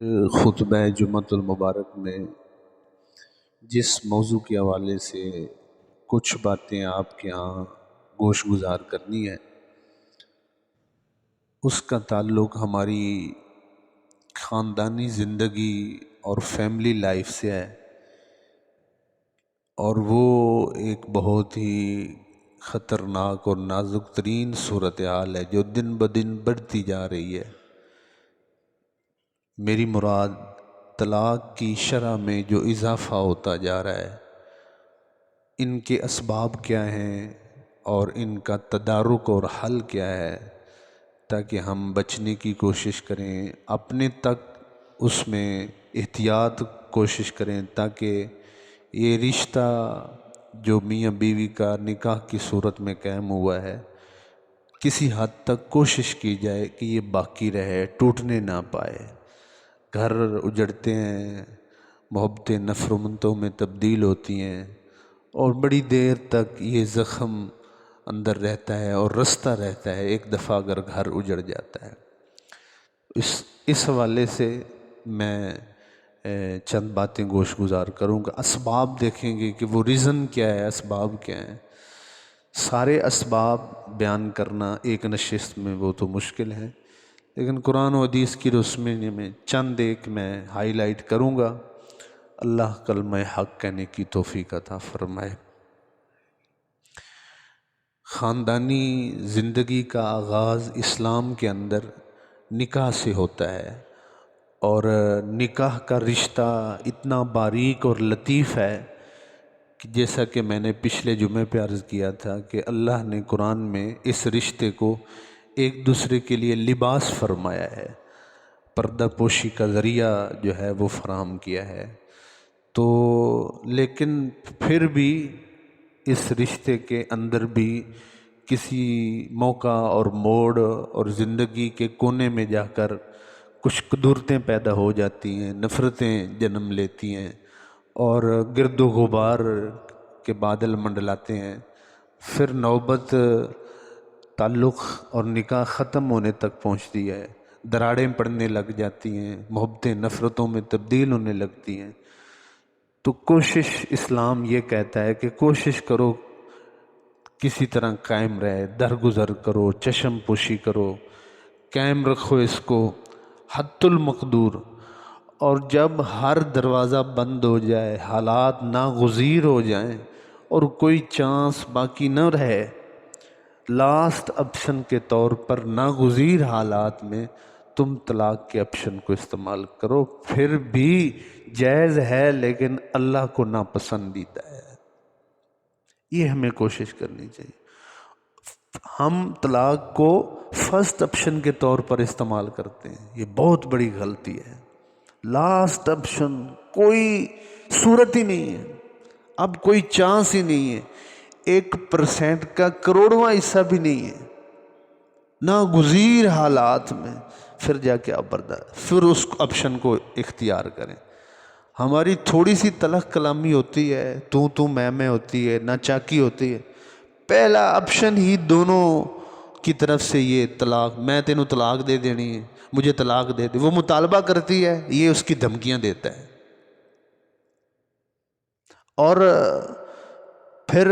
خطبہ جمعۃ المبارک میں جس موضوع کے حوالے سے کچھ باتیں آپ کے ہاں گوش گزار کرنی ہے، اس کا تعلق ہماری خاندانی زندگی اور فیملی لائف سے ہے، اور وہ ایک بہت ہی خطرناک اور نازک ترین صورتحال ہے جو دن بدن بڑھتی جا رہی ہے۔ میری مراد طلاق کی شرح میں جو اضافہ ہوتا جا رہا ہے، ان کے اسباب کیا ہیں اور ان کا تدارک اور حل کیا ہے، تاکہ ہم بچنے کی کوشش کریں، اپنے تک اس میں احتیاط کوشش کریں، تاکہ یہ رشتہ جو میاں بیوی کا نکاح کی صورت میں قائم ہوا ہے، کسی حد تک کوشش کی جائے کہ یہ باقی رہے، ٹوٹنے نہ پائے۔ گھر اجڑتے ہیں، محبتیں نفرتوں میں تبدیل ہوتی ہیں، اور بڑی دیر تک یہ زخم اندر رہتا ہے اور رستہ رہتا ہے ایک دفعہ اگر گھر اجڑ جاتا ہے۔ اس حوالے سے میں چند باتیں گوش گزار کروں گا۔ اسباب دیکھیں گے کہ وہ ریزن کیا ہے، اسباب کیا ہیں۔ سارے اسباب بیان کرنا ایک نشست میں وہ تو مشکل ہے، لیکن قرآن و حدیث کی روشنی میں چند ایک میں ہائی لائٹ کروں گا۔ اللہ کلمہ حق کہنے کی توفیق عطا فرمائے۔ خاندانی زندگی کا آغاز اسلام کے اندر نکاح سے ہوتا ہے، اور نکاح کا رشتہ اتنا باریک اور لطیف ہے کہ جیسا کہ میں نے پچھلے جمعے پہ عرض کیا تھا کہ اللہ نے قرآن میں اس رشتے کو ایک دوسرے کے لیے لباس فرمایا ہے، پردہ پوشی کا ذریعہ جو ہے وہ فراہم کیا ہے۔ تو لیکن پھر بھی اس رشتے کے اندر بھی کسی موقع اور موڑ اور زندگی کے کونے میں جا کر کچھ قدورتیں پیدا ہو جاتی ہیں، نفرتیں جنم لیتی ہیں، اور گرد و غبار کے بادل منڈلاتے ہیں۔ پھر نوبت تعلق اور نکاح ختم ہونے تک پہنچتی ہے، دراڑیں پڑنے لگ جاتی ہیں، محبتیں نفرتوں میں تبدیل ہونے لگتی ہیں۔ تو کوشش اسلام یہ کہتا ہے کہ کوشش کرو کسی طرح قائم رہے، درگزر کرو، چشم پوشی کرو، قائم رکھو اس کو حد المقدور۔ اور جب ہر دروازہ بند ہو جائے، حالات ناگزیر ہو جائیں اور کوئی چانس باقی نہ رہے، لاسٹ آپشن کے طور پر ناگزیر حالات میں تم طلاق کے آپشن کو استعمال کرو، پھر بھی جائز ہے لیکن اللہ کو ناپسندیدہ ہے۔ یہ ہمیں کوشش کرنی چاہیے۔ ہم طلاق کو فرسٹ آپشن کے طور پر استعمال کرتے ہیں، یہ بہت بڑی غلطی ہے۔ لاسٹ آپشن کوئی صورت ہی نہیں ہے، اب کوئی چانس ہی نہیں ہے، 1% کا کروڑواں حصہ بھی نہیں ہے، ناگزیر حالات میں پھر جا کے آپ پھر اس آپشن کو اختیار کریں۔ ہماری تھوڑی سی تلخ کلامی ہوتی ہے، تو میں ہوتی ہے، ناچاکی ہوتی ہے، پہلا آپشن ہی دونوں کی طرف سے یہ طلاق، میں تینوں طلاق دے دینی ہے، مجھے طلاق دے دے، وہ مطالبہ کرتی ہے، یہ اس کی دھمکیاں دیتا ہے، اور پھر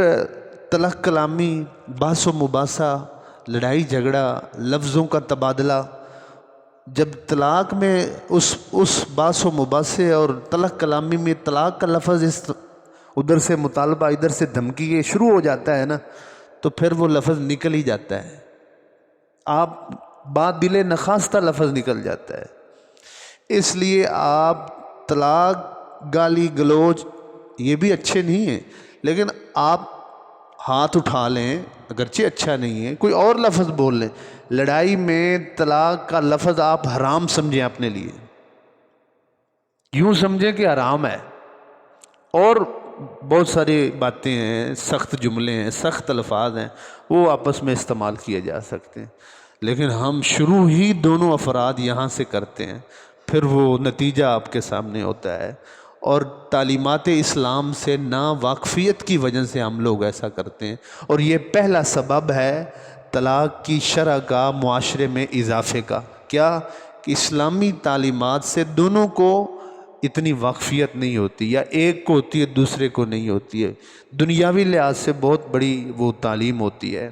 تلخ کلامی، بحث و مباحثہ، لڑائی جھگڑا، لفظوں کا تبادلہ۔ جب طلاق میں اس بحث و مباحثے اور تلخ کلامی میں طلاق کا لفظ ادھر سے مطالبہ، ادھر سے دھمکی یہ شروع ہو جاتا ہے نا، تو پھر وہ لفظ نکل ہی جاتا ہے، آپ بات دل نخواستہ لفظ نکل جاتا ہے۔ اس لیے آپ طلاق، گالی گلوچ یہ بھی اچھے نہیں ہیں، لیکن آپ ہاتھ اٹھا لیں، اگرچہ اچھا نہیں ہے، کوئی اور لفظ بول لیں۔ لڑائی میں طلاق کا لفظ آپ حرام سمجھیں، اپنے لیے یوں سمجھیں کہ حرام ہے، اور بہت ساری باتیں ہیں، سخت جملے ہیں، سخت الفاظ ہیں، وہ آپس میں استعمال کیے جا سکتے ہیں، لیکن ہم شروع ہی دونوں افراد یہاں سے کرتے ہیں، پھر وہ نتیجہ آپ کے سامنے ہوتا ہے۔ اور تعلیمات اسلام سے نا واقفیت کی وجہ سے ہم لوگ ایسا کرتے ہیں، اور یہ پہلا سبب ہے طلاق کی شرح کا، معاشرے میں اضافے کا۔ کیا کہ اسلامی تعلیمات سے دونوں کو اتنی واقفیت نہیں ہوتی، یا ایک کو ہوتی ہے دوسرے کو نہیں ہوتی ہے، دنیاوی لحاظ سے بہت بڑی وہ تعلیم ہوتی ہے۔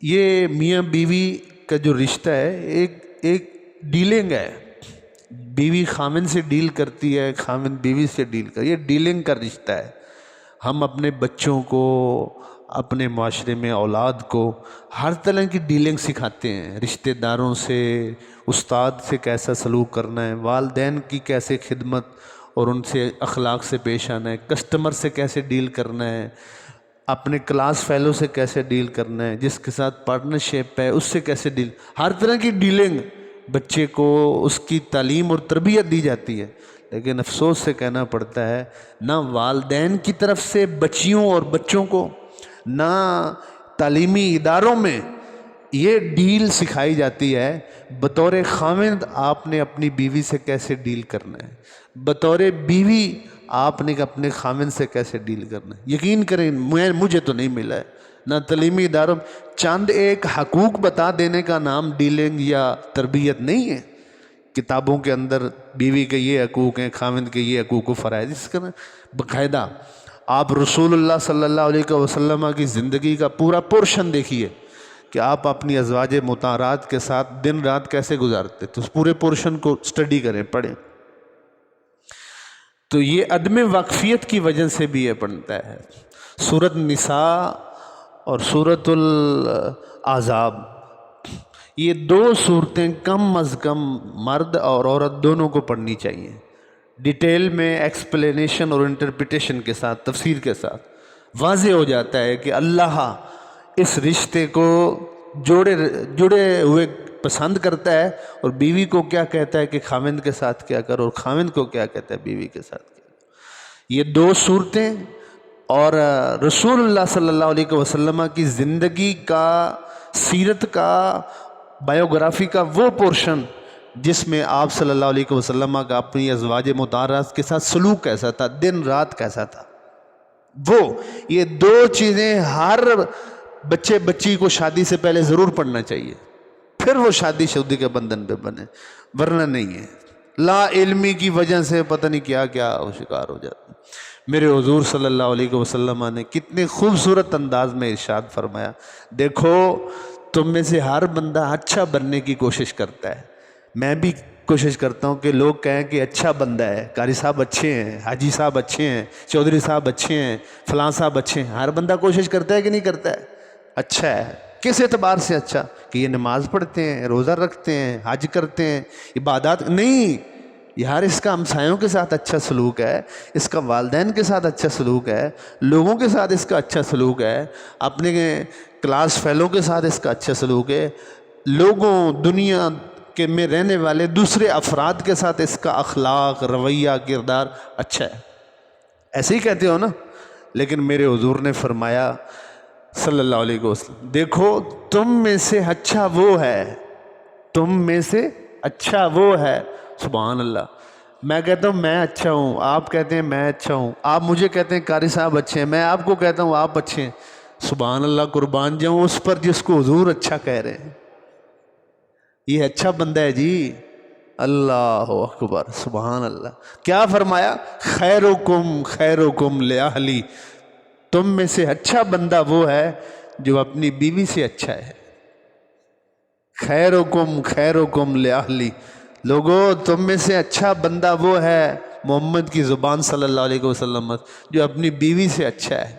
یہ میاں بیوی کا جو رشتہ ہے ایک ڈیلنگ ہے، بیوی خامن سے ڈیل کرتی ہے، خامن بیوی سے ڈیل کرتی ہے، یہ ڈیلنگ کا رشتہ ہے۔ ہم اپنے بچوں کو، اپنے معاشرے میں اولاد کو ہر طرح کی ڈیلنگ سکھاتے ہیں، رشتہ داروں سے، استاد سے کیسا سلوک کرنا ہے، والدین کی کیسے خدمت اور ان سے اخلاق سے پیش آنا ہے، کسٹمر سے کیسے ڈیل کرنا ہے، اپنے کلاس فیلو سے کیسے ڈیل کرنا ہے، جس کے ساتھ پارٹنرشپ ہے اس سے کیسے ڈیل، ہر طرح کی ڈیلنگ بچے کو اس کی تعلیم اور تربیت دی جاتی ہے۔ لیکن افسوس سے کہنا پڑتا ہے نہ والدین کی طرف سے بچیوں اور بچوں کو، نہ تعلیمی اداروں میں یہ ڈیل سکھائی جاتی ہے بطور خاوند آپ نے اپنی بیوی سے کیسے ڈیل کرنا ہے، بطور بیوی آپ نے اپنے خاوند سے کیسے ڈیل کرنا ہے۔ یقین کریں مجھے تو نہیں ملا ہے، نہ تعلیمی اداروں چند ایک حقوق بتا دینے کا نام ڈیلنگ یا تربیت نہیں ہے۔ کتابوں کے اندر بیوی کے یہ حقوق ہیں، خاوند کے یہ حقوق و فرائض، اس کا باقاعدہ آپ رسول اللہ صلی اللہ علیہ وسلم کی زندگی کا پورا پورشن دیکھیے کہ آپ اپنی ازواج مطہرات کے ساتھ دن رات کیسے گزارتے، تو اس پورے پورشن کو سٹڈی کریں، پڑھیں۔ تو یہ عدم واقفیت کی وجہ سے بھی یہ بنتا ہے۔ سورۃ نساء اور سورۃ الاحزاب، یہ دو صورتیں کم از کم مرد اور عورت دونوں کو پڑھنی چاہیے، ڈیٹیل میں ایکسپلینیشن اور انٹرپریٹیشن کے ساتھ، تفسیر کے ساتھ واضح ہو جاتا ہے کہ اللہ اس رشتے کو جڑے ہوئے پسند کرتا ہے، اور بیوی کو کیا کہتا ہے کہ خاوند کے ساتھ کیا کرو، اور خاوند کو کیا کہتا ہے بیوی کے ساتھ کیا کرو۔ یہ دو صورتیں اور رسول اللہ صلی اللہ علیہ وسلم کی زندگی کا، سیرت کا، بایوگرافی کا وہ پورشن جس میں آپ صلی اللہ علیہ وسلم کا اپنی ازواج مطہرات کے ساتھ سلوک کیسا تھا، دن رات کیسا تھا، وہ یہ دو چیزیں ہر بچے بچی کو شادی سے پہلے ضرور پڑھنا چاہیے، پھر وہ شادی شدی کے بندھن پہ بنے، ورنہ نہیں ہے۔ لا علمی کی وجہ سے پتہ نہیں کیا کیا وہ شکار ہو جاتا۔ میرے حضور صلی اللہ علیہ وسلم نے کتنے خوبصورت انداز میں ارشاد فرمایا، دیکھو تم میں سے ہر بندہ اچھا بننے کی کوشش کرتا ہے، میں بھی کوشش کرتا ہوں کہ لوگ کہیں کہ اچھا بندہ ہے، قاری صاحب اچھے ہیں، حاجی صاحب اچھے ہیں، چودھری صاحب اچھے ہیں، فلاں صاحب اچھے ہیں۔ ہر بندہ کوشش کرتا ہے کہ نہیں کرتا ہے؟ اچھا ہے، کس اعتبار سے اچھا؟ کہ یہ نماز پڑھتے ہیں، روزہ رکھتے ہیں، حج کرتے ہیں، عبادات نہیں، یار اس کا ہمسایوں کے ساتھ اچھا سلوک ہے، اس کا والدین کے ساتھ اچھا سلوک ہے، لوگوں کے ساتھ اس کا اچھا سلوک ہے، اپنے کلاس فیلو کے ساتھ اس کا اچھا سلوک ہے، لوگوں دنیا کے میں رہنے والے دوسرے افراد کے ساتھ اس کا اخلاق، رویہ، کردار اچھا ہے، ایسے ہی کہتے ہو نا۔ لیکن میرے حضور نے فرمایا صلی اللہ علیہ وسلم، دیکھو تم میں سے اچھا وہ ہے، تم میں سے اچھا وہ ہے، سبحان اللہ۔ میں کہتا ہوں میں اچھا ہوں، آپ کہتے ہیں میں اچھا ہوں، آپ مجھے کہتے ہیں قاری صاحب اچھے ہیں، میں آپ کو کہتا ہوں آپ اچھے ہیں، سبحان اللہ، قربان جاؤں اس پر جس کو حضور اچھا کہہ رہے ہیں، یہ اچھا بندہ ہے جی، اللہ اکبر، سبحان اللہ۔ کیا فرمایا؟ خیرکم خیرکم لأہلی، تم میں سے اچھا بندہ وہ ہے جو اپنی بیوی سے اچھا ہے۔ خیرکم خیرکم لأہلی، لوگو تم میں سے اچھا بندہ وہ ہے، محمد کی زبان صلی اللہ علیہ وسلم، جو اپنی بیوی سے اچھا ہے۔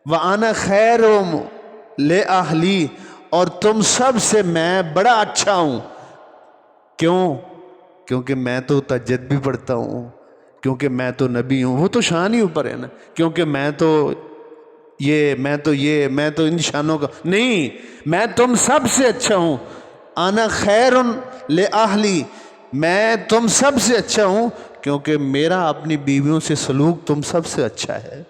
وَأَنَا خَيْرٌ لِأَهْلِي، اور تم سب سے میں بڑا اچھا ہوں۔ کیوں؟ کیونکہ میں تو تہجد بھی پڑھتا ہوں، کیونکہ میں تو نبی ہوں، وہ تو شان ہی اوپر ہے نا، کیونکہ میں تو ان شانوں کا نہیں، میں تم سب سے اچھا ہوں۔ انا خیر لأہلی، میں تم سب سے اچھا ہوں کیونکہ میرا اپنی بیویوں سے سلوک تم سب سے اچھا ہے۔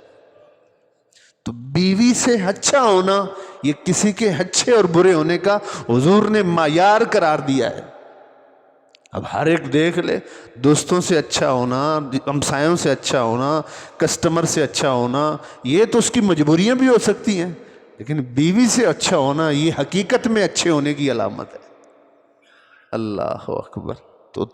تو بیوی سے اچھا ہونا یہ کسی کے اچھے اور برے ہونے کا حضور نے معیار قرار دیا ہے۔ اب ہر ایک دیکھ لے، دوستوں سے اچھا ہونا، ہمسایوں سے اچھا ہونا، کسٹمر سے اچھا ہونا، یہ تو اس کی مجبوریاں بھی ہو سکتی ہیں، لیکن بیوی سے اچھا ہونا یہ حقیقت میں اچھے ہونے کی علامت ہے۔ اللہ اکبر۔ تو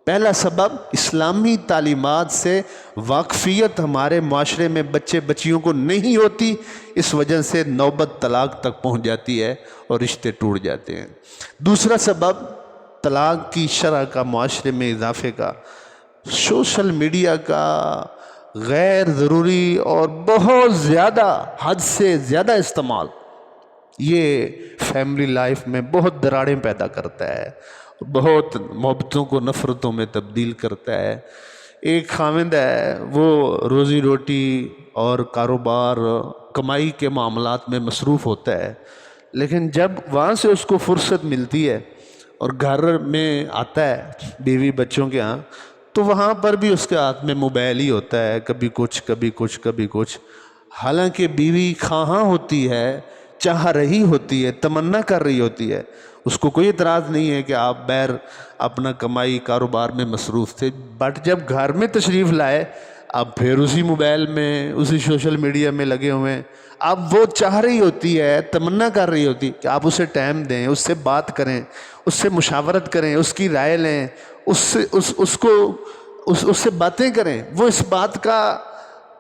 پہلا سبب اسلامی تعلیمات سے واقفیت ہمارے معاشرے میں بچے بچیوں کو نہیں ہوتی، اس وجہ سے نوبت طلاق تک پہنچ جاتی ہے اور رشتے ٹوٹ جاتے ہیں۔ دوسرا سبب طلاق کی شرح کا معاشرے میں اضافے کا، سوشل میڈیا کا غیر ضروری اور بہت زیادہ حد سے زیادہ استعمال، یہ فیملی لائف میں بہت دراڑیں پیدا کرتا ہے، بہت محبتوں کو نفرتوں میں تبدیل کرتا ہے۔ ایک خاوند ہے، وہ روزی روٹی اور کاروبار کمائی کے معاملات میں مصروف ہوتا ہے، لیکن جب وہاں سے اس کو فرصت ملتی ہے اور گھر میں آتا ہے بیوی بچوں کے ہاں، تو وہاں پر بھی اس کے ہاتھ میں موبائل ہی ہوتا ہے، کبھی کچھ کبھی کچھ کبھی کچھ۔ حالانکہ بیوی خواہاں ہوتی ہے، چاہ رہی ہوتی ہے، تمنا کر رہی ہوتی ہے، اس کو کوئی اعتراض نہیں ہے کہ آپ بیر اپنا کمائی کاروبار میں مصروف تھے، بٹ جب گھر میں تشریف لائے اب پھر اسی موبائل میں اسی سوشل میڈیا میں لگے ہوئے ہیں۔ اب وہ چاہ رہی ہوتی ہے، تمنا کر رہی ہوتی کہ آپ اسے ٹائم دیں، اس سے بات کریں، اس سے مشاورت کریں، اس کی رائے لیں، اس سے باتیں کریں، وہ اس بات کا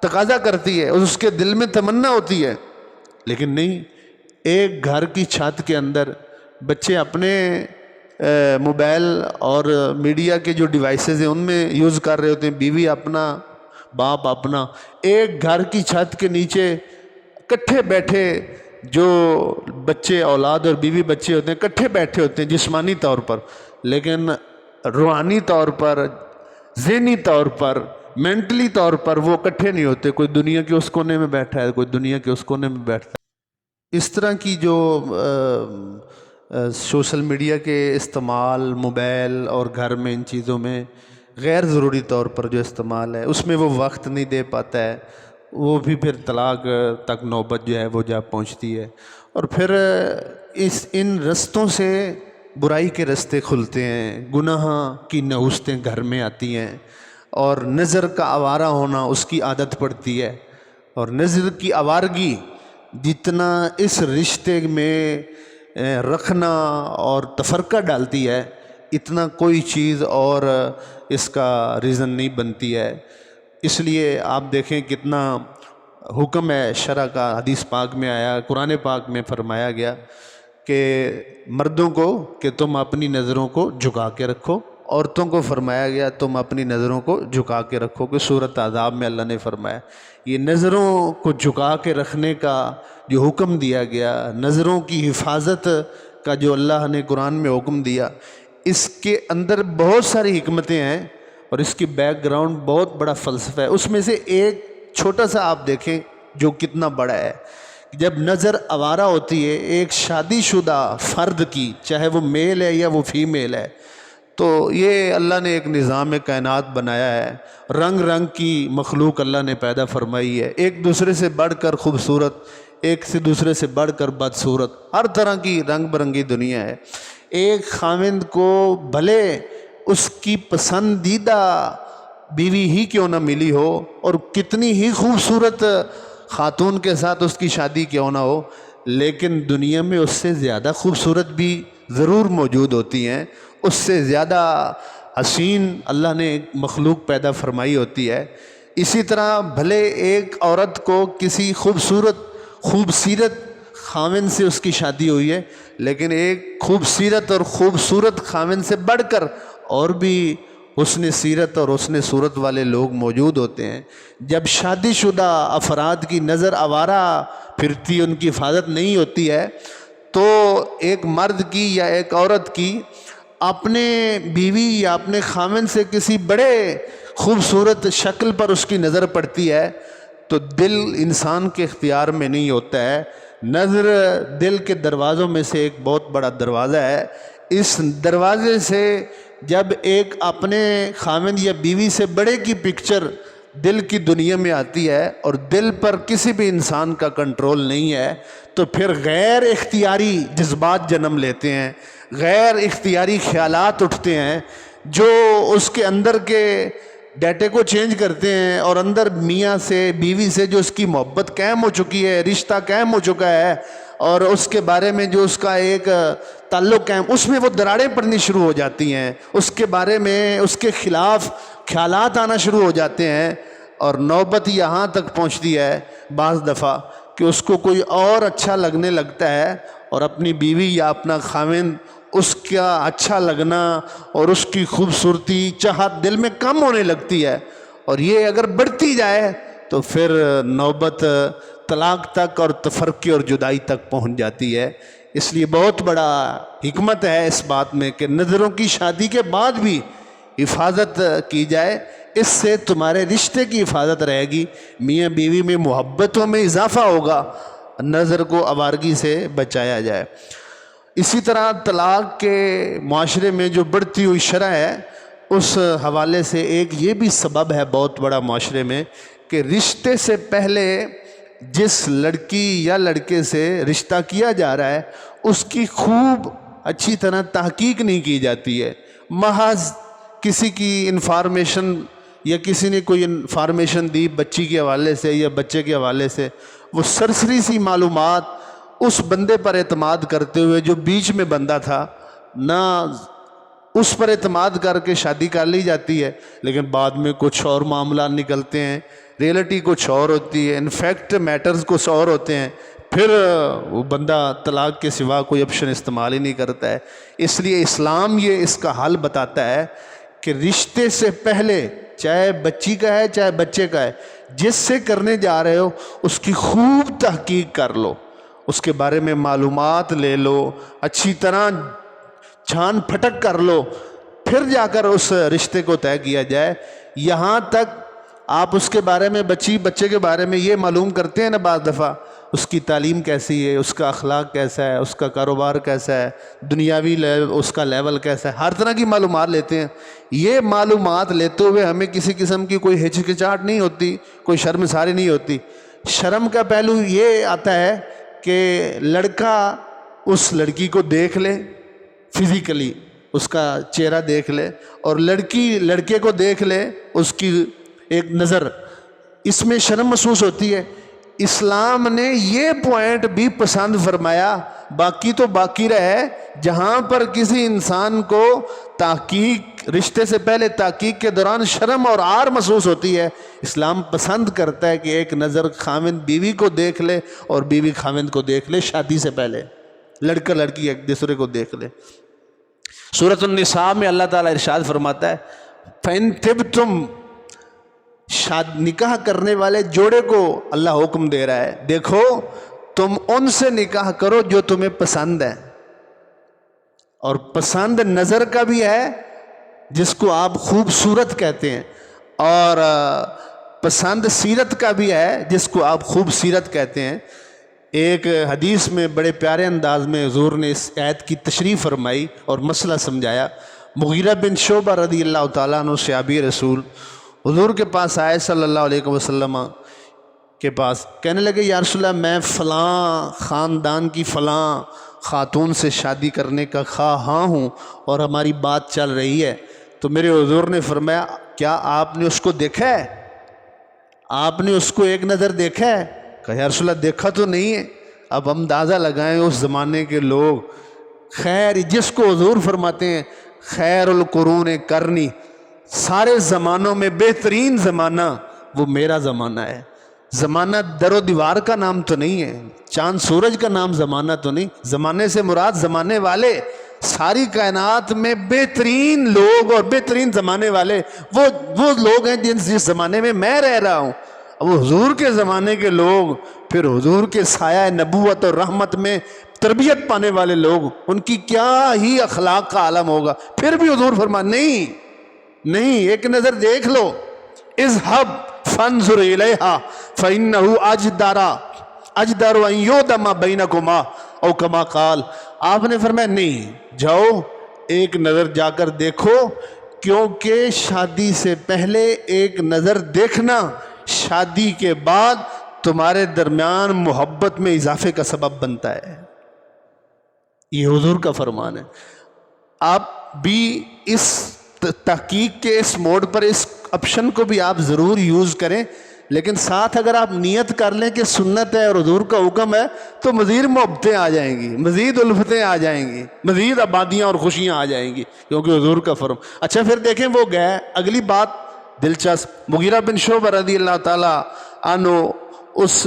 تقاضا کرتی ہے، اس کے دل میں تمنا ہوتی ہے، لیکن نہیں، ایک گھر کی چھت کے اندر بچے اپنے موبائل اور میڈیا کے جو ڈیوائسز ہیں ان میں یوز کر رہے ہوتے ہیں، بیوی اپنا، باپ اپنا، ایک گھر کی چھت کے نیچے کٹھے بیٹھے جو بچے اولاد اور بیوی بچے ہوتے ہیں کٹھے بیٹھے ہوتے ہیں جسمانی طور پر، لیکن روحانی طور پر، ذہنی طور پر، مینٹلی طور پر وہ کٹھے نہیں ہوتے، کوئی دنیا کے اس کونے میں بیٹھا ہے، کوئی دنیا کے اس کونے میں بیٹھا ہے۔ اس طرح کی جو سوشل میڈیا کے استعمال، موبائل اور گھر میں ان چیزوں میں غیر ضروری طور پر جو استعمال ہے، اس میں وہ وقت نہیں دے پاتا ہے، وہ بھی پھر طلاق تک نوبت جو ہے وہ جا پہنچتی ہے، اور پھر ان رستوں سے برائی کے رستے کھلتے ہیں، گناہ کی نحوستیں گھر میں آتی ہیں، اور نظر کا آوارہ ہونا اس کی عادت پڑتی ہے، اور نظر کی آوارگی جتنا اس رشتے میں رکھنا اور تفرقہ ڈالتی ہے، اتنا کوئی چیز اور اس کا ریزن نہیں بنتی ہے۔ اس لیے آپ دیکھیں کتنا حکم ہے شرع کا، حدیث پاک میں آیا، قرآن پاک میں فرمایا گیا کہ مردوں کو کہ تم اپنی نظروں کو جھکا کے رکھو، عورتوں کو فرمایا گیا تم اپنی نظروں کو جھکا کے رکھو، کہ سورۃ احزاب میں اللہ نے فرمایا یہ نظروں کو جھکا کے رکھنے کا جو حکم دیا گیا، نظروں کی حفاظت کا جو اللہ نے قرآن میں حکم دیا، اس کے اندر بہت ساری حکمتیں ہیں اور اس کی بیک گراؤنڈ بہت بڑا فلسفہ ہے۔ اس میں سے ایک چھوٹا سا آپ دیکھیں جو کتنا بڑا ہے، جب نظر آوارہ ہوتی ہے ایک شادی شدہ فرد کی، چاہے وہ میل ہے یا وہ فیمیل ہے، تو یہ اللہ نے ایک نظام کائنات بنایا ہے، رنگ رنگ کی مخلوق اللہ نے پیدا فرمائی ہے، ایک دوسرے سے بڑھ کر خوبصورت، ایک سے دوسرے سے بڑھ کر بدصورت، ہر طرح کی رنگ برنگی دنیا ہے۔ ایک خاوند کو بھلے اس کی پسندیدہ بیوی ہی کیوں نہ ملی ہو اور کتنی ہی خوبصورت خاتون کے ساتھ اس کی شادی کیوں نہ ہو، لیکن دنیا میں اس سے زیادہ خوبصورت بھی ضرور موجود ہوتی ہیں، اس سے زیادہ حسین اللہ نے ایک مخلوق پیدا فرمائی ہوتی ہے۔ اسی طرح بھلے ایک عورت کو کسی خوبصیرت خاوند سے اس کی شادی ہوئی ہے، لیکن ایک خوبصیرت اور خوبصورت خاوند سے بڑھ کر اور بھی حسن سیرت اور حسن صورت والے لوگ موجود ہوتے ہیں۔ جب شادی شدہ افراد کی نظر آوارہ پھرتی، ان کی حفاظت نہیں ہوتی ہے، تو ایک مرد کی یا ایک عورت کی اپنے بیوی یا اپنے خاوند سے کسی بڑے خوبصورت شکل پر اس کی نظر پڑتی ہے تو دل انسان کے اختیار میں نہیں ہوتا ہے۔ نظر دل کے دروازوں میں سے ایک بہت بڑا دروازہ ہے، اس دروازے سے جب ایک اپنے خاوند یا بیوی سے بڑے کی پکچر دل کی دنیا میں آتی ہے اور دل پر کسی بھی انسان کا کنٹرول نہیں ہے، تو پھر غیر اختیاری جذبات جنم لیتے ہیں، غیر اختیاری خیالات اٹھتے ہیں جو اس کے اندر کے ڈیٹے کو چینج کرتے ہیں، اور اندر میاں سے بیوی سے جو اس کی محبت قائم ہو چکی ہے، رشتہ قائم ہو چکا ہے، اور اس کے بارے میں جو اس کا ایک تعلق ہے اس میں وہ دراڑیں پڑنی شروع ہو جاتی ہیں، اس کے بارے میں اس کے خلاف خیالات آنا شروع ہو جاتے ہیں، اور نوبت یہاں تک پہنچتی ہے بعض دفعہ کہ اس کو کوئی اور اچھا لگنے لگتا ہے، اور اپنی بیوی یا اپنا خاوند اس کا اچھا لگنا اور اس کی خوبصورتی چاہت دل میں کم ہونے لگتی ہے، اور یہ اگر بڑھتی جائے تو پھر نوبت طلاق تک اور تفرقے اور جدائی تک پہنچ جاتی ہے۔ اس لیے بہت بڑا حکمت ہے اس بات میں کہ نظروں کی شادی کے بعد بھی حفاظت کی جائے، اس سے تمہارے رشتے کی حفاظت رہے گی، میاں بیوی میں محبتوں میں اضافہ ہوگا، نظر کو آوارگی سے بچایا جائے۔ اسی طرح طلاق کے معاشرے میں جو بڑھتی ہوئی شرح ہے اس حوالے سے ایک یہ بھی سبب ہے بہت بڑا معاشرے میں کہ رشتے سے پہلے جس لڑکی یا لڑکے سے رشتہ کیا جا رہا ہے اس کی خوب اچھی طرح تحقیق نہیں کی جاتی ہے، محض کسی کی انفارمیشن یا کسی نے کوئی انفارمیشن دی بچی کے حوالے سے یا بچے کے حوالے سے، وہ سرسری سی معلومات اس بندے پر اعتماد کرتے ہوئے جو بیچ میں بندہ تھا نہ اس پر اعتماد کر کے شادی کر لی جاتی ہے، لیکن بعد میں کچھ اور معاملات نکلتے ہیں، ریئلٹی کچھ اور ہوتی ہے، انفیکٹ میٹرز کچھ اور ہوتے ہیں، پھر وہ بندہ طلاق کے سوا کوئی آپشن استعمال ہی نہیں کرتا ہے۔ اس لیے اسلام یہ اس کا حل بتاتا ہے کہ رشتے سے پہلے چاہے بچی کا ہے چاہے بچے کا ہے، جس سے کرنے جا رہے ہو اس کی خوب تحقیق کر لو، اس کے بارے میں معلومات لے لو، اچھی طرح چھان پھٹک کر لو، پھر جا کر اس رشتے کو طے کیا جائے۔ یہاں تک آپ اس کے بارے میں بچے کے بارے میں یہ معلوم کرتے ہیں نا بعض دفعہ اس کی تعلیم کیسی ہے، اس کا اخلاق کیسا ہے، اس کا کاروبار کیسا ہے، دنیاوی اس کا لیول کیسا ہے، ہر طرح کی معلومات لیتے ہیں۔ یہ معلومات لیتے ہوئے ہمیں کسی قسم کی کوئی ہچکچاہٹ نہیں ہوتی، کوئی شرمساری نہیں ہوتی۔ شرم کا پہلو یہ آتا ہے کہ لڑکا اس لڑکی کو دیکھ لے، فزیکلی اس کا چہرہ دیکھ لے، اور لڑکی لڑکے کو دیکھ لے، اس کی ایک نظر، اس میں شرم محسوس ہوتی ہے۔ اسلام نے یہ پوائنٹ بھی پسند فرمایا، باقی تو باقی رہے، جہاں پر کسی انسان کو تحقیق رشتے سے پہلے تحقیق کے دوران شرم اور عار محسوس ہوتی ہے، اسلام پسند کرتا ہے کہ ایک نظر خاوند بیوی کو دیکھ لے اور بیوی خاوند کو دیکھ لے شادی سے پہلے، لڑکا لڑکی ایک دوسرے کو دیکھ لے۔ سورۃ النساء میں اللہ تعالیٰ ارشاد فرماتا ہے فَإِن طِبْتُمْ، نکاح کرنے والے جوڑے کو اللہ حکم دے رہا ہے دیکھو تم ان سے نکاح کرو جو تمہیں پسند ہے، اور پسند نظر کا بھی ہے جس کو آپ خوبصورت کہتے ہیں، اور پسند سیرت کا بھی ہے جس کو آپ خوب سیرت کہتے ہیں۔ ایک حدیث میں بڑے پیارے انداز میں حضور نے اس آیت کی تشریح فرمائی اور مسئلہ سمجھایا۔ مغیرہ بن شعبہ رضی اللہ تعالیٰ عنہ صحابی رسول حضور کے پاس آئے صلی اللہ علیہ وسلم کے پاس، کہنے لگے یا رسول اللہ میں فلاں خاندان کی فلاں خاتون سے شادی کرنے کا خواہاں ہوں اور ہماری بات چل رہی ہے، تو میرے حضور نے فرمایا کیا آپ نے اس کو دیکھا ہے؟ آپ نے اس کو ایک نظر دیکھا ہے؟ کہا یا رسول اللہ دیکھا تو نہیں ہے۔ اب ہم اندازہ لگائیں اس زمانے کے لوگ، خیر جس کو حضور فرماتے ہیں خیر القرون کرنی، سارے زمانوں میں بہترین زمانہ وہ میرا زمانہ ہے۔ زمانہ در و دیوار کا نام تو نہیں ہے، چاند سورج کا نام زمانہ تو نہیں، زمانے سے مراد زمانے والے، ساری کائنات میں بہترین لوگ اور بہترین زمانے والے وہ لوگ ہیں جس زمانے میں میں رہ رہا ہوں۔ اب حضور کے زمانے کے لوگ، پھر حضور کے سایہ نبوت اور رحمت میں تربیت پانے والے لوگ، ان کی کیا ہی اخلاق کا عالم ہوگا۔ پھر بھی حضور فرمایا نہیں ایک نظر دیکھ لو، اذهب فانظر الیہا فانہ اجدر ان یودم بینکما او کما قال۔ آپ نے فرمایا نہیں، جاؤ ایک نظر جا کر دیکھو، کیونکہ شادی سے پہلے ایک نظر دیکھنا شادی کے بعد تمہارے درمیان محبت میں اضافے کا سبب بنتا ہے۔ یہ حضور کا فرمان ہے۔ آپ بھی اس تحقیق کے اس موڈ پر اس آپشن کو بھی آپ ضرور یوز کریں لیکن ساتھ اگر آپ نیت کر لیں کہ سنت ہے اور حضور کا حکم ہے تو مزید محبتیں آ جائیں گی، مزید الفتیں آ جائیں گی، مزید آبادیاں اور خوشیاں آ جائیں گی، کیونکہ حضور کا فرم۔ اچھا پھر دیکھیں وہ گئے، اگلی بات دلچسپ، مغیرہ بن شعبہ رضی اللہ تعالیٰ عنہ اس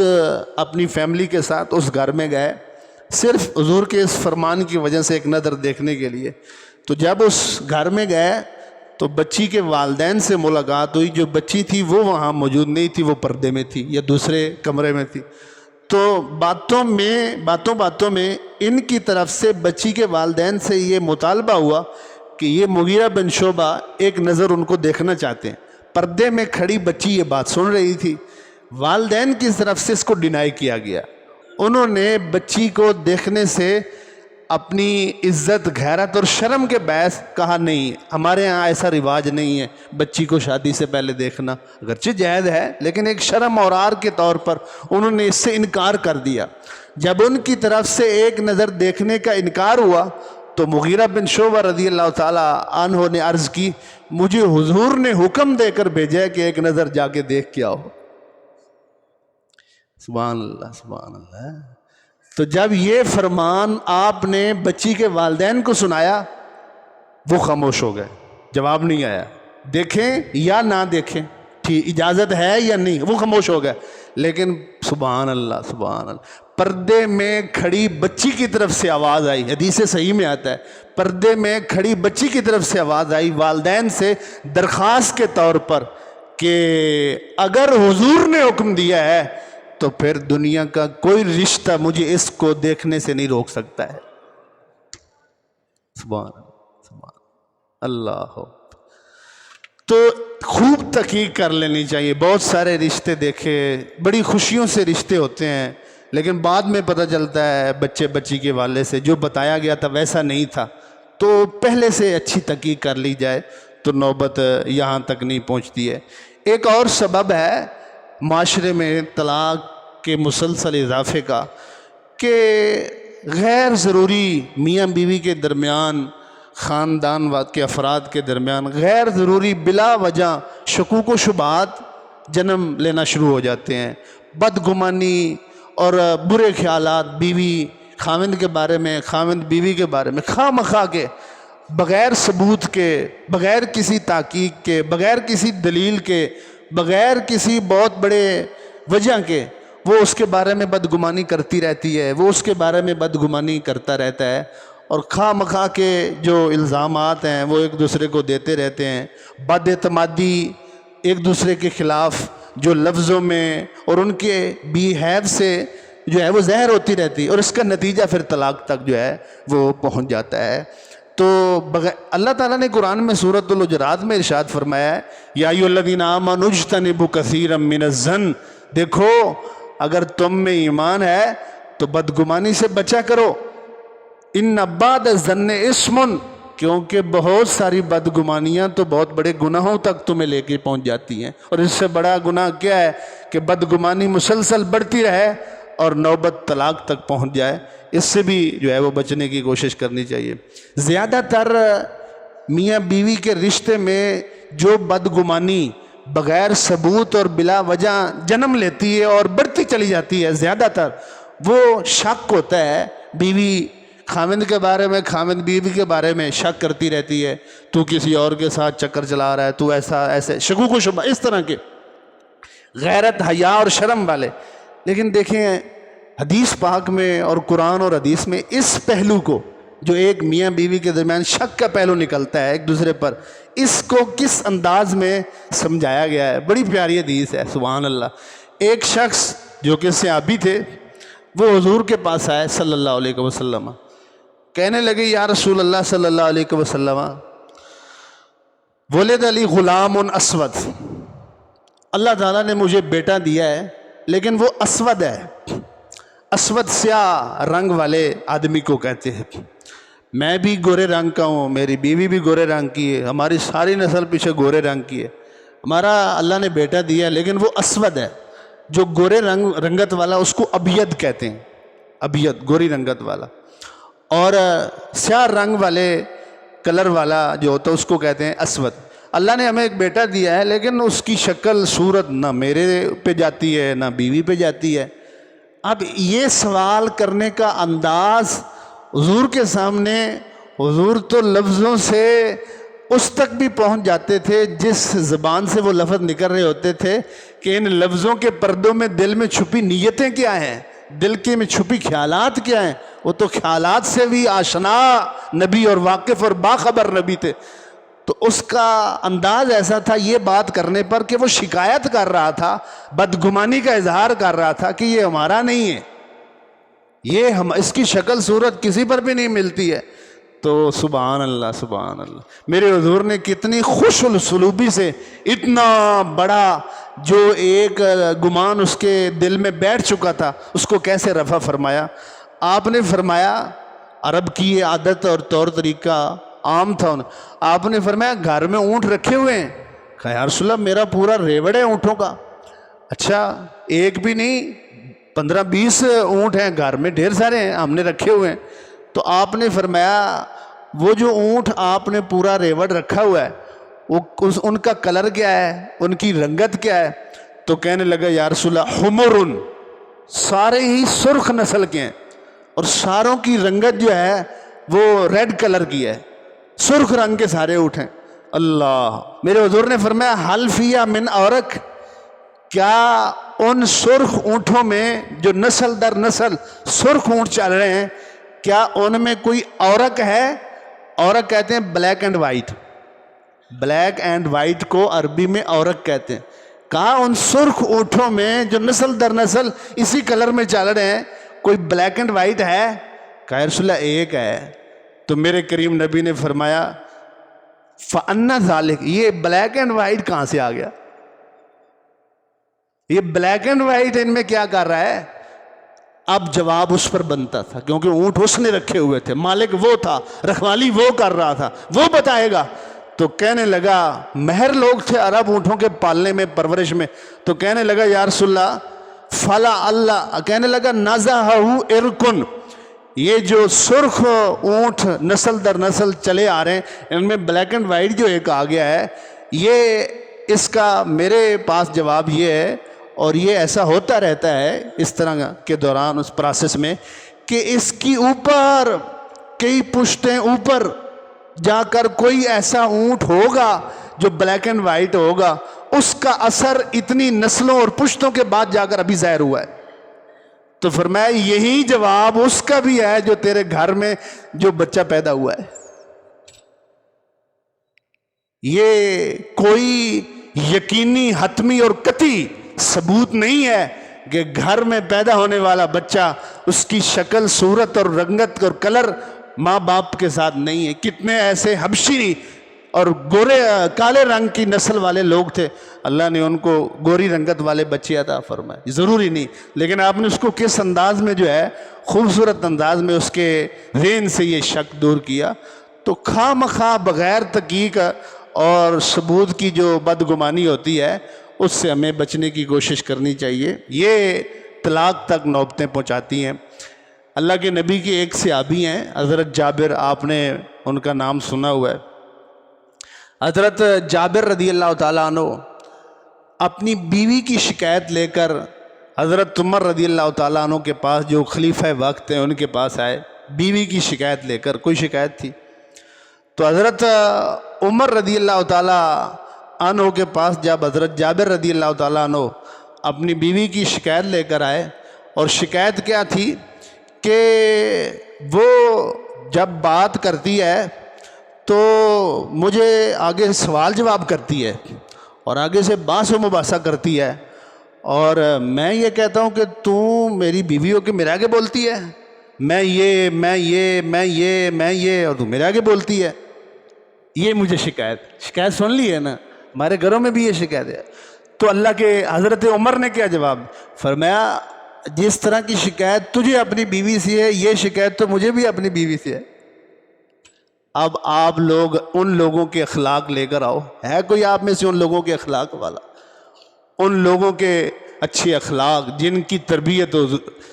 اپنی فیملی کے ساتھ اس گھر میں گئے صرف حضور کے اس فرمان کی وجہ سے ایک نظر دیکھنے کے لیے۔ تو جب اس گھر میں گئے تو بچی کے والدین سے ملاقات ہوئی، جو بچی تھی وہ وہاں موجود نہیں تھی، وہ پردے میں تھی یا دوسرے کمرے میں تھی۔ تو باتوں میں ان کی طرف سے بچی کے والدین سے یہ مطالبہ ہوا کہ یہ مغیرہ بن شعبہ ایک نظر ان کو دیکھنا چاہتے ہیں۔ پردے میں کھڑی بچی یہ بات سن رہی تھی، والدین کی طرف سے اس کو ڈینائی کیا گیا۔ انہوں نے بچی کو دیکھنے سے اپنی عزت، غیرت اور شرم کے باعث کہا نہیں، ہمارے ہاں ایسا رواج نہیں ہے بچی کو شادی سے پہلے دیکھنا، اگرچہ جائز ہے لیکن ایک شرم اور عار کے طور پر انہوں نے اس سے انکار کر دیا۔ جب ان کی طرف سے ایک نظر دیکھنے کا انکار ہوا تو مغیرہ بن شعبہ رضی اللہ تعالیٰ عنہ نے عرض کی، مجھے حضور نے حکم دے کر بھیجا ہے کہ ایک نظر جا کے دیکھ کے آؤ۔ سبحان اللہ، سبحان اللہ۔ تو جب یہ فرمان آپ نے بچی کے والدین کو سنایا وہ خاموش ہو گئے، جواب نہیں آیا، دیکھیں یا نہ دیکھیں، ٹھیک اجازت ہے یا نہیں، وہ خاموش ہو گئے۔ لیکن سبحان اللہ، سبحان اللہ، پردے میں کھڑی بچی کی طرف سے آواز آئی، حدیث صحیح میں آتا ہے، پردے میں کھڑی بچی کی طرف سے آواز آئی والدین سے درخواست کے طور پر کہ اگر حضور نے حکم دیا ہے تو پھر دنیا کا کوئی رشتہ مجھے اس کو دیکھنے سے نہیں روک سکتا ہے۔ سبحان سبحان اللہ۔ تو خوب تحقیق کر لینی چاہیے، بہت سارے رشتے دیکھے، بڑی خوشیوں سے رشتے ہوتے ہیں لیکن بعد میں پتہ چلتا ہے بچی کے والے سے جو بتایا گیا تھا ویسا نہیں تھا۔ تو پہلے سے اچھی تحقیق کر لی جائے تو نوبت یہاں تک نہیں پہنچتی ہے۔ ایک اور سبب ہے معاشرے میں طلاق کے مسلسل اضافے کا کہ غیر ضروری میاں بیوی کے درمیان، خاندان کے افراد کے درمیان غیر ضروری بلا وجہ شکوک و شبہات جنم لینا شروع ہو جاتے ہیں، بدگمانی اور برے خیالات بیوی خاوند کے بارے میں، خاوند بیوی کے بارے میں خواہ مخواہ کے، بغیر ثبوت کے، بغیر کسی تحقیق کے، بغیر کسی دلیل کے، بغیر کسی بہت بڑے وجہ کے وہ اس کے بارے میں بدگمانی کرتی رہتی ہے، وہ اس کے بارے میں بدگمانی کرتا رہتا ہے، اور خواہ مخواہ کے جو الزامات ہیں وہ ایک دوسرے کو دیتے رہتے ہیں، بد اعتمادی ایک دوسرے کے خلاف جو لفظوں میں اور ان کے بیہیو سے جو ہے وہ زہر ہوتی رہتی ہے، اور اس کا نتیجہ پھر طلاق تک جو ہے وہ پہنچ جاتا ہے۔ تو اللہ تعالیٰ نے قرآن میں سورۃ الحجرات میں ارشاد فرمایا ہے، یا ایھا الذین آمنوا اجتنبوا کثیرا من الظن، دیکھو اگر تم میں ایمان ہے تو بدگمانی سے بچا کرو، ان بعد الظن اسم، کیونکہ بہت ساری بدگمانیاں تو بہت بڑے گناہوں تک تمہیں لے کے پہنچ جاتی ہیں، اور اس سے بڑا گناہ کیا ہے کہ بدگمانی مسلسل بڑھتی رہے اور نوبت طلاق تک پہنچ جائے۔ اس سے بھی جو ہے وہ بچنے کی کوشش کرنی چاہیے۔ زیادہ تر میاں بیوی کے رشتے میں جو بدگمانی بغیر ثبوت اور بلا وجہ جنم لیتی ہے اور بڑھتی چلی جاتی ہے، زیادہ تر وہ شک ہوتا ہے، بیوی خاوند کے بارے میں، خاوند بیوی کے بارے میں شک کرتی رہتی ہے، تو کسی اور کے ساتھ چکر چلا رہا ہے، تو ایسے شکوک و شبہ اس طرح کے غیرت، حیا اور شرم والے۔ لیکن دیکھیں حدیث پاک میں اور قرآن اور حدیث میں اس پہلو کو، جو ایک میاں بیوی کے درمیان شک کا پہلو نکلتا ہے ایک دوسرے پر، اس کو کس انداز میں سمجھایا گیا ہے۔ بڑی پیاری حدیث ہے، سبحان اللہ۔ ایک شخص جو کہ صحابی تھے وہ حضور کے پاس آئے صلی اللہ علیہ وسلم، کہنے لگے یا رسول اللہ صلی اللہ علیہ وسلم، ولد علی غلام اسود، اللہ تعالیٰ نے مجھے بیٹا دیا ہے لیکن وہ اسود ہے، اسود سیاہ رنگ والے آدمی کو کہتے ہیں۔ میں بھی گورے رنگ کا ہوں، میری بیوی بھی گورے رنگ کی ہے، ہماری ساری نسل پیچھے گورے رنگ کی ہے، ہمارا اللہ نے بیٹا دیا ہے لیکن وہ اسود ہے۔ جو گورے رنگت والا اس کو ابیض کہتے ہیں، ابیض گوری رنگت والا، اور سیاہ رنگ والے کلر والا جو ہوتا ہے اس کو کہتے ہیں اسود۔ اللہ نے ہمیں ایک بیٹا دیا ہے لیکن اس کی شکل صورت نہ میرے پہ جاتی ہے نہ بیوی پہ جاتی ہے۔ اب یہ سوال کرنے کا انداز حضور کے سامنے، حضور تو لفظوں سے اس تک بھی پہنچ جاتے تھے جس زبان سے وہ لفظ نکل رہے ہوتے تھے کہ ان لفظوں کے پردوں میں دل میں چھپی نیتیں کیا ہیں، دل کے میں چھپی خیالات کیا ہیں۔ وہ تو خیالات سے بھی آشنا نبی اور واقف اور باخبر نبی تھے۔ تو اس کا انداز ایسا تھا یہ بات کرنے پر کہ وہ شکایت کر رہا تھا، بدگمانی کا اظہار کر رہا تھا کہ یہ ہمارا نہیں ہے، یہ اس کی شکل صورت کسی پر بھی نہیں ملتی ہے۔ تو سبحان اللہ سبحان اللہ، میرے حضور نے کتنی خوش الاسلوبی سے اتنا بڑا جو ایک گمان اس کے دل میں بیٹھ چکا تھا اس کو کیسے رفع فرمایا۔ آپ نے فرمایا، عرب کی یہ عادت اور طور طریقہ عام تھا، آپ نے فرمایا گھر میں اونٹ رکھے ہوئے ہیں؟ کہا یا رسول اللہ میرا پورا ریوڑ ہے اونٹوں کا۔ اچھا ایک بھی نہیں 15-20 اونٹ ہیں گھر میں، ڈھیر سارے ہیں، ہم نے رکھے ہوئے ہیں۔ تو آپ نے فرمایا وہ جو اونٹ آپ نے پورا ریوڑ رکھا ہوا ہے وہ ان کا کلر کیا ہے، ان کی رنگت کیا ہے؟ تو کہنے لگا یا رسول اللہ حمرن، سارے ہی سرخ نسل کے ہیں اور ساروں کی رنگت جو ہے وہ ریڈ کلر کی ہے، سرخ رنگ کے سارے اونٹ ہیں۔ اللہ، میرے حضور نے فرمایا حل فیہ من اورک، کیا ان سرخ اونٹوں میں جو نسل در نسل سرخ اونٹ چل رہے ہیں کیا ان میں کوئی اورک ہے؟ اورک کہتے ہیں black and white, black and white کو عربی میں اورک کہتے ہیں۔ کہا ان سرخ اونٹوں میں جو نسل در نسل اسی کلر میں چل رہے ہیں کوئی بلیک اینڈ وائٹ ہے؟ کہا رسول اللہ ایک ہے۔ تو میرے کریم نبی نے فرمایا فَأَنَّ ذَلِكَ، یہ بلیک اینڈ وائٹ کہاں سے آ گیا؟ یہ بلیک اینڈ وائٹ ان میں کیا کر رہا ہے؟ اب جواب اس پر بنتا تھا کیونکہ اونٹ اس نے رکھے ہوئے تھے، مالک وہ تھا، رکھوالی وہ کر رہا تھا، وہ بتائے گا۔ تو کہنے لگا، مہر لوگ تھے عرب اونٹوں کے پالنے میں، پرورش میں، تو کہنے لگا یا رسول اللہ فلا اللہ، کہنے لگا نازہہ ارکن، یہ جو سرخ اونٹ نسل در نسل چلے آ رہے ہیں ان میں بلیک اینڈ وائٹ جو ایک آ گیا ہے، یہ اس کا میرے پاس جواب یہ ہے، اور یہ ایسا ہوتا رہتا ہے اس طرح کے دوران اس پروسیس میں کہ اس کی اوپر کئی پشتیں اوپر جا کر کوئی ایسا اونٹ ہوگا جو بلیک اینڈ وائٹ ہوگا، اس کا اثر اتنی نسلوں اور پشتوں کے بعد جا کر ابھی ظاہر ہوا ہے۔ تو فرمایا یہی جواب اس کا بھی ہے جو تیرے گھر میں جو بچہ پیدا ہوا ہے۔ یہ کوئی یقینی حتمی اور قطعی ثبوت نہیں ہے کہ گھر میں پیدا ہونے والا بچہ اس کی شکل صورت اور رنگت اور کلر ماں باپ کے ساتھ نہیں ہے۔ کتنے ایسے حبشی اور گورے کالے رنگ کی نسل والے لوگ تھے، اللہ نے ان کو گوری رنگت والے بچے عطا فرمائے، ضروری نہیں، لیکن آپ نے اس کو کس انداز میں جو ہے خوبصورت انداز میں اس کے ذہن سے یہ شک دور کیا۔ تو خواہ مخواہ بغیر تحقیق اور ثبوت کی جو بدگمانی ہوتی ہے اس سے ہمیں بچنے کی کوشش کرنی چاہیے، یہ طلاق تک نوبتیں پہنچاتی ہیں۔ اللہ کے نبی کے ایک صحابی ہیں حضرت جابر، آپ نے ان کا نام سنا ہوا ہے۔ حضرت جابر رضی اللہ تعالیٰ عنہ اپنی بیوی کی شکایت لے کر حضرت عمر رضی اللہ تعالیٰ عنہ کے پاس جو خلیفہ وقت ہیں ان کے پاس آئے، بیوی کی شکایت لے کر، کوئی شکایت تھی۔ تو حضرت عمر رضی اللہ تعالیٰ عنہ کے پاس جب حضرت جابر رضی اللہ تعالیٰ عنہ اپنی بیوی کی شکایت لے کر آئے، اور شکایت کیا تھی کہ وہ جب بات کرتی ہے تو مجھے آگے سوال جواب کرتی ہے اور آگے سے بحث و مباحثہ کرتی ہے، اور میں یہ کہتا ہوں کہ تو میری بیوی ہو کے میرے آگے بولتی ہے، میں یہ اور تو میرے آگے بولتی ہے۔ یہ مجھے شکایت سن لی ہے نا، ہمارے گھروں میں بھی یہ شکایت ہے۔ تو اللہ کے حضرت عمر نے کیا جواب فرمایا، جس طرح کی شکایت تجھے اپنی بیوی سے ہے یہ شکایت تو مجھے بھی اپنی بیوی سے ہے۔ اب آپ لوگ ان لوگوں کے اخلاق لے کر آؤ، ہے کوئی آپ میں سے ان لوگوں کے اخلاق والا، ان لوگوں کے اچھے اخلاق جن کی تربیت و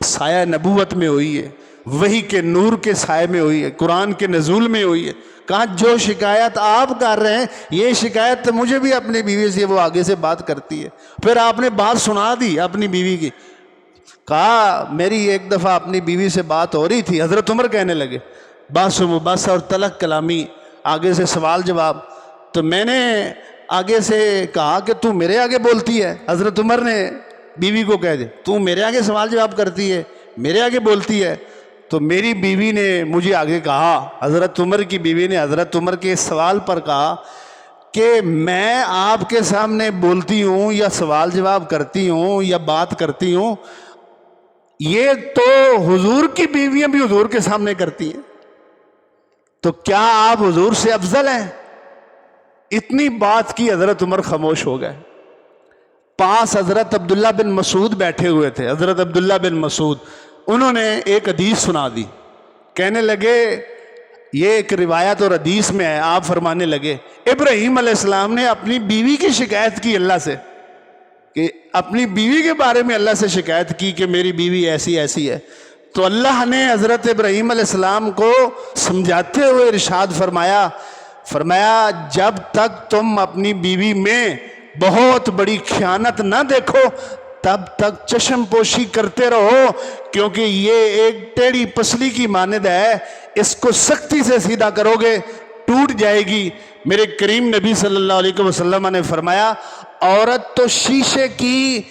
سایہ نبوت میں ہوئی ہے، وحی کے نور کے سائے میں ہوئی ہے، قرآن کے نزول میں ہوئی ہے، کہا جو شکایت آپ کر رہے ہیں یہ شکایت مجھے بھی اپنی بیوی سے، وہ آگے سے بات کرتی ہے۔ پھر آپ نے بات سنا دی اپنی بیوی کی، کہا میری ایک دفعہ اپنی بیوی سے بات ہو رہی تھی، حضرت عمر کہنے لگے باس و مباحثہ اور طلق کلامی، آگے سے سوال جواب، تو میں نے آگے سے کہا کہ تو میرے آگے بولتی ہے۔ حضرت عمر نے بیوی کو کہہ دیا تو میرے آگے سوال جواب کرتی ہے، میرے آگے بولتی ہے۔ تو میری بیوی نے مجھے آگے کہا، حضرت عمر کی بیوی نے حضرت عمر کے اس سوال پر کہا کہ میں آپ کے سامنے بولتی ہوں یا سوال جواب کرتی ہوں یا بات کرتی ہوں، یہ تو حضور کی بیویاں بھی حضور کے سامنے کرتی ہیں، تو کیا آپ حضور سے افضل ہیں؟ اتنی بات کی، حضرت عمر خاموش ہو گئے۔ پاس حضرت عبداللہ بن مسعود بیٹھے ہوئے تھے، حضرت عبداللہ بن مسعود، انہوں نے ایک حدیث سنا دی، کہنے لگے یہ ایک روایت اور حدیث میں ہے، آپ فرمانے لگے ابراہیم علیہ السلام نے اپنی بیوی کی شکایت کی اللہ سے، کہ اپنی بیوی کے بارے میں اللہ سے شکایت کی کہ میری بیوی ایسی ایسی ہے، تو اللہ نے حضرت ابراہیم علیہ السلام کو سمجھاتے ہوئے ارشاد فرمایا جب تک تم اپنی بیوی میں بہت بڑی خیانت نہ دیکھو تب تک چشم پوشی کرتے رہو، کیونکہ یہ ایک ٹیڑھی پسلی کی مانند ہے، اس کو سختی سے سیدھا کرو گے ٹوٹ جائے گی۔ میرے کریم نبی صلی اللہ علیہ وسلم نے فرمایا عورت تو شیشے کی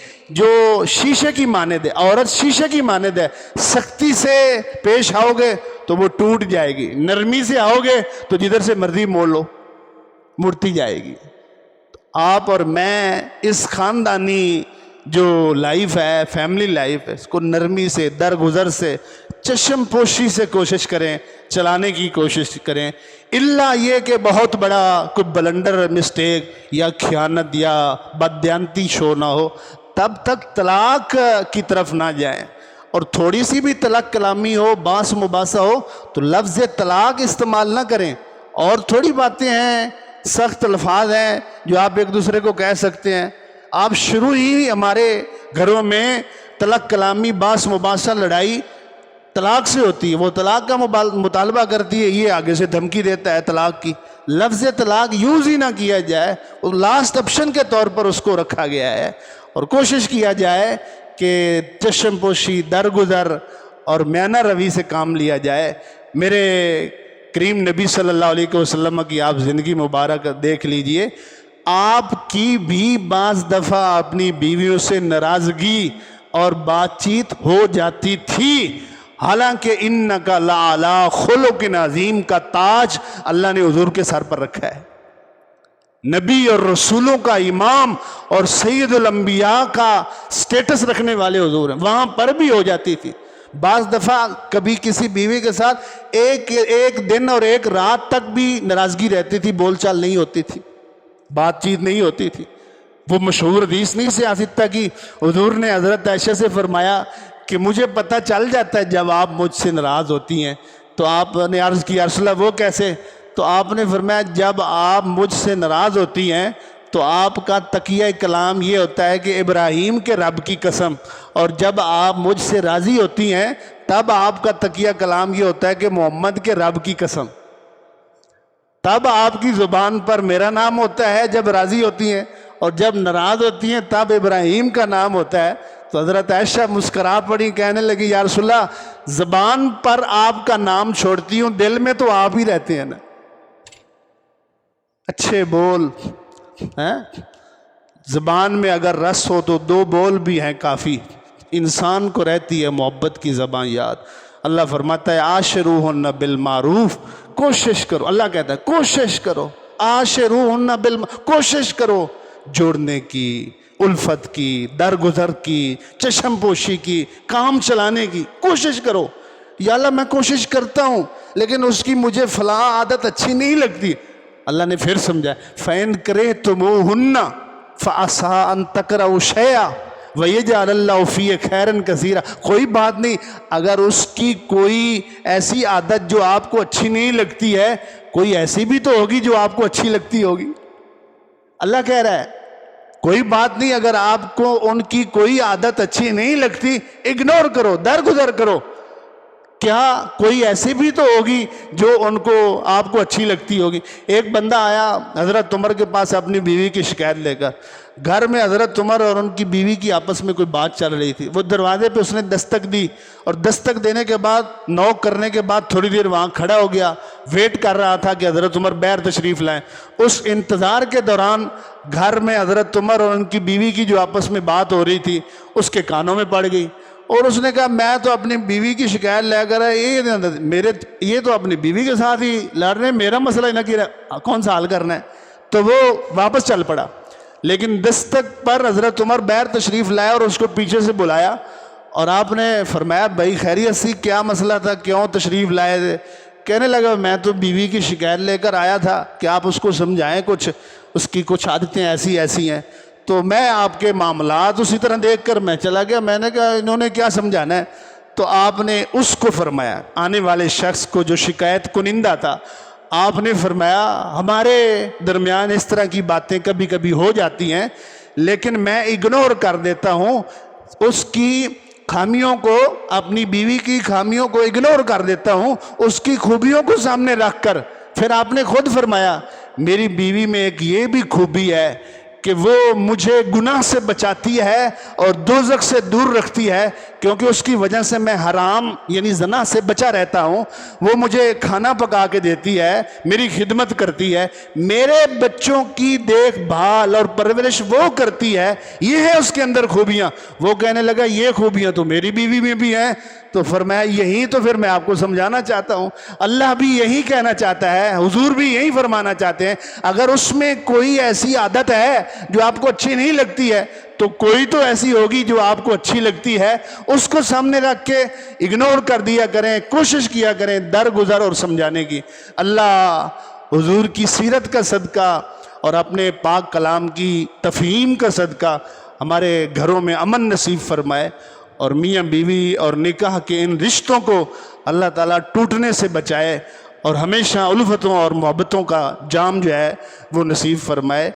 مانند ہے، عورت شیشے کی مانند ہے، سختی سے پیش آؤ گے تو وہ ٹوٹ جائے گی، نرمی سے آؤ گے تو جدھر سے مرضی موڑ لو مڑتی جائے گی۔ آپ اور میں اس خاندانی جو لائف ہے، فیملی لائف ہے، اس کو نرمی سے، درگزر سے، چشم پوشی سے کوشش کریں، چلانے کی کوشش کریں، الا یہ کہ بہت بڑا کوئی بلنڈر مسٹیک یا خیانت یا بددیانتی شو نہ ہو، تب تک طلاق کی طرف نہ جائیں۔ اور تھوڑی سی بھی طلاق کلامی ہو، باس مباحثہ ہو تو لفظ طلاق استعمال نہ کریں۔ اور تھوڑی باتیں ہیں، سخت الفاظ ہیں جو آپ ایک دوسرے کو کہہ سکتے ہیں۔ آپ شروع ہی ہمارے گھروں میں طلاق کلامی، باس مباحثہ، لڑائی طلاق سے ہوتی ہے، وہ طلاق کا مطالبہ کرتی ہے، یہ آگے سے دھمکی دیتا ہے طلاق کی۔ لفظ طلاق یوز ہی نہ کیا جائے، لاسٹ آپشن کے طور پر اس کو رکھا گیا ہے، اور کوشش کیا جائے کہ چشم پوشی، درگزر اور میانہ روی سے کام لیا جائے۔ میرے کریم نبی صلی اللہ علیہ وسلم کی آپ زندگی مبارک دیکھ لیجئے، آپ کی بھی بعض دفعہ اپنی بیویوں سے ناراضگی اور بات چیت ہو جاتی تھی، حالانکہ انک لعلی خلق عظیم کا تاج اللہ نے حضور کے سر پر رکھا ہے، نبی اور رسولوں کا امام اور سید الانبیاء کا سٹیٹس رکھنے والے حضور ہیں، وہاں پر بھی ہو جاتی تھی۔ بعض دفعہ کبھی کسی بیوی کے ساتھ ایک دن اور ایک رات تک بھی ناراضگی رہتی تھی، بول چال نہیں ہوتی تھی، بات چیت نہیں ہوتی تھی۔ وہ مشہور حدیث نہیں سے آسکتا کہ حضور نے حضرت عائشہ سے فرمایا کہ مجھے پتہ چل جاتا ہے جب آپ مجھ سے ناراض ہوتی ہیں، تو آپ نے عرض کی یا رسول اللہ وہ کیسے؟ تو آپ نے فرمایا جب آپ مجھ سے ناراض ہوتی ہیں تو آپ کا تقیہ کلام یہ ہوتا ہے کہ ابراہیم کے رب کی قسم، اور جب آپ مجھ سے راضی ہوتی ہیں تب آپ کا تقیہ کلام یہ ہوتا ہے کہ محمد کے رب کی قسم۔ تب آپ کی زبان پر میرا نام ہوتا ہے جب راضی ہوتی ہیں، اور جب ناراض ہوتی ہیں تب ابراہیم کا نام ہوتا ہے۔ تو حضرت عائشہ مسکرا پڑی، کہنے لگی یا رسول اللہ زبان پر آپ کا نام چھوڑتی ہوں، دل میں تو آپ ہی رہتے ہیں نا۔ اچھے بول ہیں، زبان میں اگر رس ہو تو دو بول بھی ہیں کافی، انسان کو رہتی ہے محبت کی زبان یاد۔ اللہ فرماتا ہے عاشروہن بالمعروف، کوشش کرو، اللہ کہتا ہے کوشش کرو، عاشروہن بالمعروف، کوشش کرو جوڑنے کی، الفت کی، درگزر کی، چشم پوشی کی، کام چلانے کی کوشش کرو۔ یا اللہ میں کوشش کرتا ہوں لیکن اس کی مجھے فلاں عادت اچھی نہیں لگتی، اللہ نے پھر سمجھا فَإِن كَرِهْتُمُوهُنَّ فَعَسَىٰ أَن تَكْرَهُوا شَيْئًا وَيَجْعَلَ اللَّهُ فِيهِ خَيْرًا كَثِيرًا۔ کوئی بات نہیں، اگر اس کی کوئی ایسی عادت جو آپ کو اچھی نہیں لگتی ہے، کوئی ایسی بھی تو ہوگی جو آپ کو اچھی لگتی ہوگی۔ اللہ کہہ رہا ہے کوئی بات نہیں، اگر آپ کو ان کی کوئی عادت اچھی نہیں لگتی، اگنور کرو، درگزر کرو، کیا کوئی ایسی بھی تو ہوگی جو ان کو آپ کو اچھی لگتی ہوگی. ایک بندہ آیا حضرت عمر کے پاس اپنی بیوی کی شکایت لے کر. گھر میں حضرت عمر اور ان کی بیوی کی آپس میں کوئی بات چل رہی تھی. وہ دروازے پہ اس نے دستک دی اور دستک دینے کے بعد نوک کرنے کے بعد تھوڑی دیر وہاں کھڑا ہو گیا, ویٹ کر رہا تھا کہ حضرت عمر باہر تشریف لائیں. اس انتظار کے دوران گھر میں حضرت عمر اور ان کی بیوی کی جو آپس میں بات ہو رہی تھی اس کے کانوں میں پڑ گئی, اور اس نے کہا میں تو اپنی بیوی کی شکایت لے کر یہ تو اپنی بیوی کے ساتھ ہی لڑ رہے ہیں, میرا مسئلہ ہی نہ کہ کون سا حل کرنا ہے. تو وہ واپس چل پڑا. لیکن دستک پر حضرت عمر باہر تشریف لائے اور اس کو پیچھے سے بلایا, اور آپ نے فرمایا بھائی خیریت سی, کیا مسئلہ تھا, کیوں تشریف لائے تھے؟ کہنے لگا میں تو بیوی کی شکایت لے کر آیا تھا کہ آپ اس کو سمجھائیں, کچھ اس کی کچھ عادتیں ایسی ہیں. تو میں آپ کے معاملات اسی طرح دیکھ کر میں چلا گیا. میں نے کہا انہوں نے کیا سمجھانا ہے؟ تو آپ نے اس کو فرمایا, آنے والے شخص کو جو شکایت کنندہ تھا, آپ نے فرمایا ہمارے درمیان اس طرح کی باتیں کبھی کبھی ہو جاتی ہیں, لیکن میں اگنور کر دیتا ہوں اس کی خامیوں کو, اپنی بیوی کی خامیوں کو اگنور کر دیتا ہوں, اس کی خوبیوں کو سامنے رکھ کر. پھر آپ نے خود فرمایا میری بیوی میں ایک یہ بھی خوبی ہے کہ وہ مجھے گناہ سے بچاتی ہے اور دوزخ سے دور رکھتی ہے, کیونکہ اس کی وجہ سے میں حرام یعنی زنا سے بچا رہتا ہوں. وہ مجھے کھانا پکا کے دیتی ہے, میری خدمت کرتی ہے, میرے بچوں کی دیکھ بھال اور پرورش وہ کرتی ہے, یہ ہے اس کے اندر خوبیاں. وہ کہنے لگا یہ خوبیاں تو میری بیوی میں بھی ہیں. تو فرمایا یہی تو پھر میں آپ کو سمجھانا چاہتا ہوں, اللہ بھی یہی کہنا چاہتا ہے, حضور بھی یہی فرمانا چاہتے ہیں. اگر اس میں کوئی ایسی عادت ہے جو آپ کو اچھی نہیں لگتی ہے تو کوئی تو ایسی ہوگی جو آپ کو اچھی لگتی ہے, اس کو سامنے رکھ کے اگنور کر دیا کریں, کوشش کیا کریں درگزر اور سمجھانے کی. اللہ حضور کی سیرت کا صدقہ اور اپنے پاک کلام کی تفہیم کا صدقہ ہمارے گھروں میں امن نصیب فرمائے, اور میاں بیوی اور نکاح کے ان رشتوں کو اللہ تعالیٰ ٹوٹنے سے بچائے, اور ہمیشہ الفتوں اور محبتوں کا جام جو ہے وہ نصیب فرمائے.